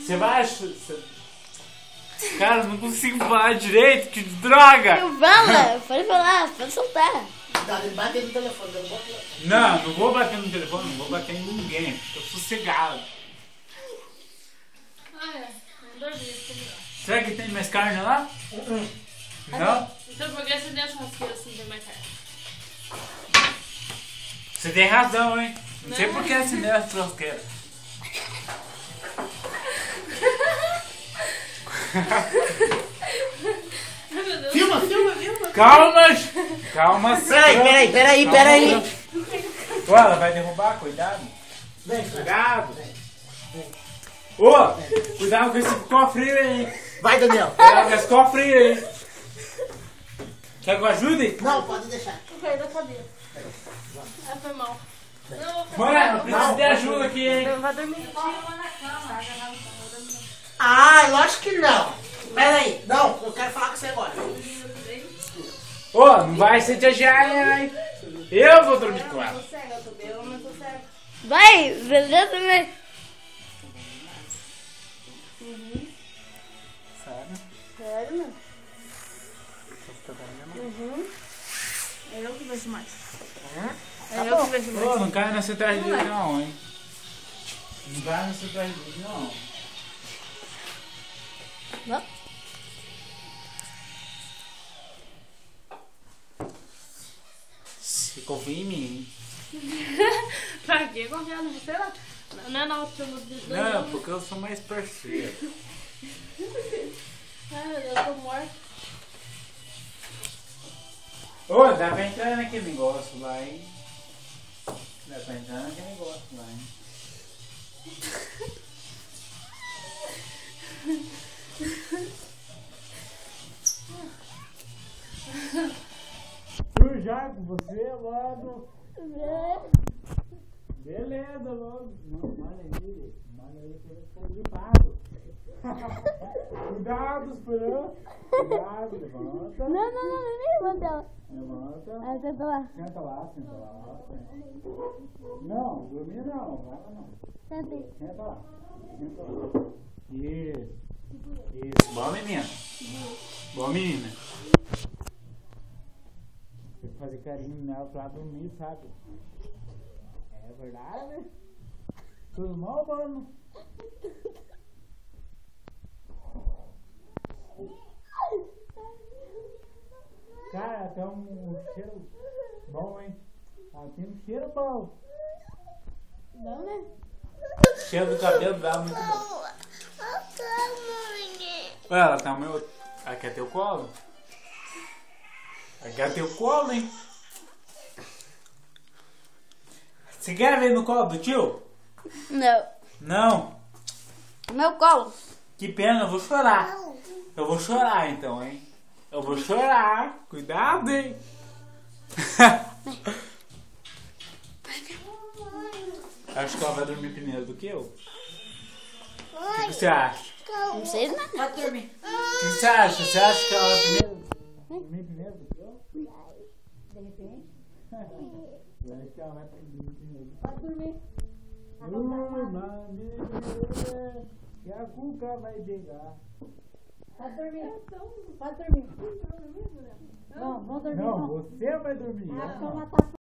Você vai... Cara, eu não consigo falar direito, que droga! Fala, pode falar, pode soltar. Cuidado, ele bate no telefone, eu não vou... Não vou bater no telefone, não vou bater em ninguém. Tô sossegado. Será que tem mais carne lá? Não? Então por que você deu a churrasqueira assim de mais carne? Você tem razão, hein? Não sei por que acendeu a churrasqueira. Filma. Calma, Peraí. Ô, ela vai derrubar, cuidado. Vem, Cuidado. Ô, cuidado com esse cofre aí. vai, Daniel. Cuidado com esse cofre aí. Quer que eu ajude? Não, pode deixar. Ok, da cadeira. Ah, foi mal. Mano, eu preciso de ajuda aqui, hein? Vai dormir. Ah, lógico que não. Peraí. Não, eu quero falar com você agora. Ô, não vai ser tia Jaya, hein? Eu vou dormir com ela. Vai, beleza, né? Sério, mano? É eu que vejo mais. Tá É eu que vejo mais. Ô, não cai nessa tragédia não, hein? Não cai nessa tragédia não. Não? Você confia em mim, Pra que confiar no você lá? Não é na outra dos Não, porque eu sou mais parceiro. Ai, meu Deus, eu tô morta. Ô, dá pra entrar naquele negócio lá, hein? Dá pra entrar naquele negócio lá, hein? Sujar com você logo. Beleza, logo. Não, malha aí que ele ficou gripado. Cuidado, Fran. Cuidado, levanta. Não, levanta. Levanta. Aí senta lá. Senta lá. Não, dormir não. Vai lá não. Senta aí. Senta lá. Isso. Boa menina. Boa menina. Tem que fazer carinho nela pra ela dormir, sabe? É verdade? Tudo bom, mano? Cara, tem um cheiro bom, hein? Ela tem um cheiro bom. Não, né? O cheiro do cabelo dela é muito bom. Olha, ela tá meu... Ela quer teu colo? Ela quer teu colo, hein? Você quer ver no colo do tio? Não. Não. Meu colo. Que pena, eu vou chorar. Eu vou chorar então, hein? Eu vou chorar. Cuidado, hein? Acho que ela vai dormir primeiro do que eu. O que você acha? Não sei, né? Pode dormir. O que você acha? Você acha que ela vai dormir primeiro do que eu? De repente. Eu acho que ela vai dormir primeiro. Pode dormir. Que a cuca vai pegar. Pode dormir. Pode dormir. Não, vamos dormir. Não, você vai dormir. Ah, só matar